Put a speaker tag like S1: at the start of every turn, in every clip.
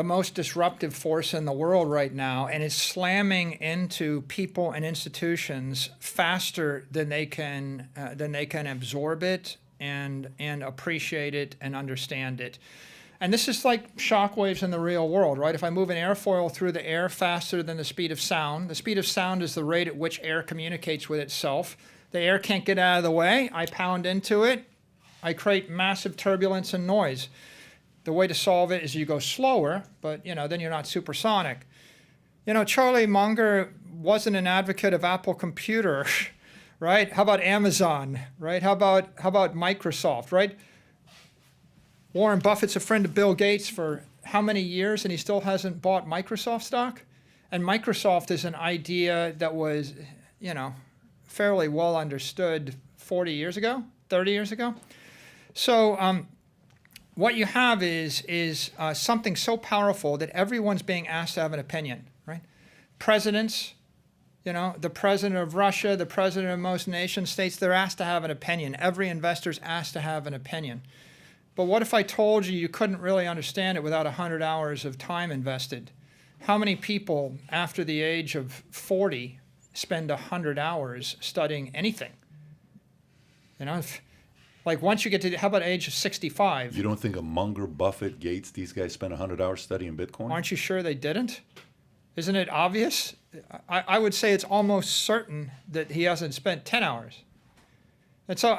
S1: the most disruptive force in the world right now, and is slamming into people and institutions faster than they can absorb it and appreciate it and understand it. And this is like shockwaves in the real world, right? If I move an airfoil through the air faster than the speed of sound is the rate at which air communicates with itself. The air can't get out of the way. I pound into it. I create massive turbulence and noise. The way to solve it is you go slower, but then you're not supersonic. Charlie Munger wasn't an advocate of Apple Computer, right? How about Amazon, right? How about Microsoft, right? Warren Buffett's a friend of Bill Gates for how many years, and he still hasn't bought Microsoft stock? And Microsoft is an idea that was, fairly well understood 40 years ago, 30 years ago. So what you have is something so powerful that everyone's being asked to have an opinion, right? Presidents, the president of Russia, the president of most nation states, they're asked to have an opinion. Every investor's asked to have an opinion. But what if I told you couldn't really understand it without 100 hours of time invested? How many people after the age of 40 spend 100 hours studying anything? Like once you get to, how about age of 65?
S2: You don't think a Munger, Buffett, Gates, these guys spent 100 hours studying Bitcoin?
S1: Aren't you sure they didn't? Isn't it obvious? I would say it's almost certain that he hasn't spent 10 hours. And so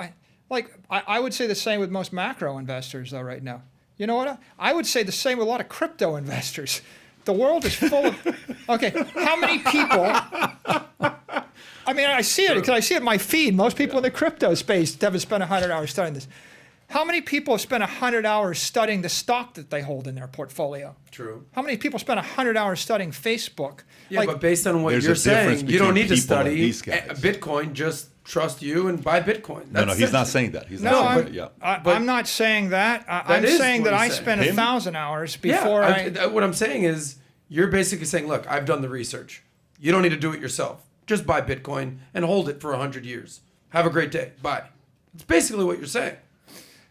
S1: I would say the same with most macro investors though right now. You know what? I would say the same with a lot of crypto investors. The world is full of, okay, how many people, I mean, I see it because I see it in my feed. Most people in the crypto space haven't spent 100 hours studying this. How many people have spent 100 hours studying the stock that they hold in their portfolio?
S3: True.
S1: How many people spend 100 hours studying Facebook?
S3: Yeah, but based on what you're saying, you don't need to study
S2: guys.
S3: Bitcoin. Just trust you and buy Bitcoin.
S2: No, he's not saying that. He's
S1: No,
S2: not saying that.
S1: I'm not saying that. I'm saying that I spent 1,000 hours before
S3: what I'm saying is you're basically saying, look, I've done the research. You don't need to do it yourself. Just buy Bitcoin and hold it for 100 years. Have a great day. Bye. It's basically what you're saying.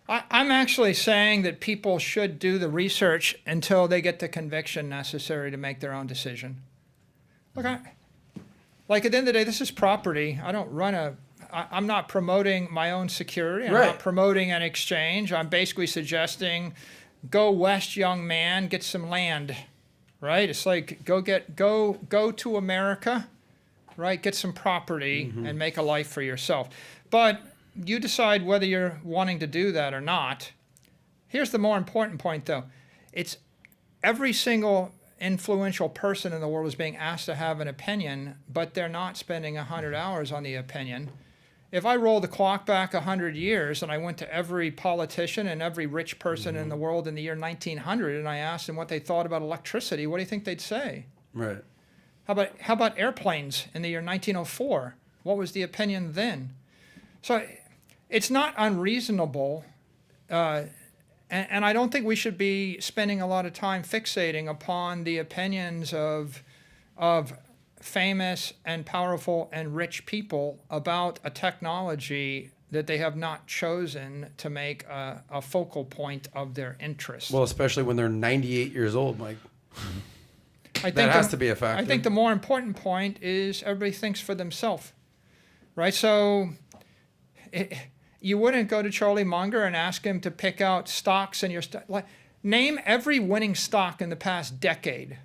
S1: I'm actually saying that people should do the research until they get the conviction necessary to make their own decision. Look, like at the end of the day, this is property. I don't run I'm not promoting my own security. I'm not promoting an exchange. I'm basically suggesting go west, young man, get some land, right? It's like go to America, right? Get some property and make a life for yourself. But you decide whether you're wanting to do that or not. Here's the more important point, though. It's every single influential person in the world is being asked to have an opinion, but they're not spending 100 hours on the opinion. If I roll the clock back 100 years and I went to every politician and every rich person in the world in the year 1900 and I asked them what they thought about electricity, what do you think they'd say?
S3: Right.
S1: How about airplanes in the year 1904? What was the opinion then? So it's not unreasonable, and I don't think we should be spending a lot of time fixating upon the opinions of famous and powerful and rich people about a technology that they have not chosen to make a focal point of their interest.
S3: Well, especially when they're 98 years old, Mike. That has to be a factor.
S1: I think the more important point is everybody thinks for themselves, right? So you wouldn't go to Charlie Munger and ask him to pick out stocks in your name every winning stock in the past decade.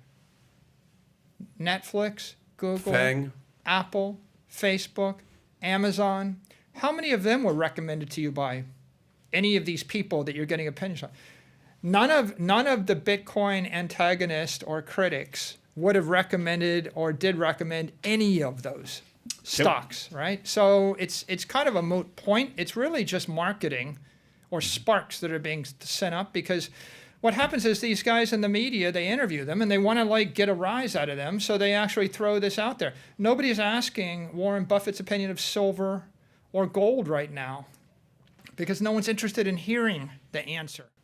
S1: Netflix, Google,
S3: Fang.
S1: Apple, Facebook, Amazon. How many of them were recommended to you by any of these people that you're getting opinions on? None of the Bitcoin antagonists or critics would have recommended or did recommend any of those stocks, right? So it's kind of a moot point. It's really just marketing or sparks that are being sent up, because what happens is these guys in the media, they interview them and they want to get a rise out of them, so they actually throw this out there. Nobody's asking Warren Buffett's opinion of silver or gold right now because no one's interested in hearing the answer.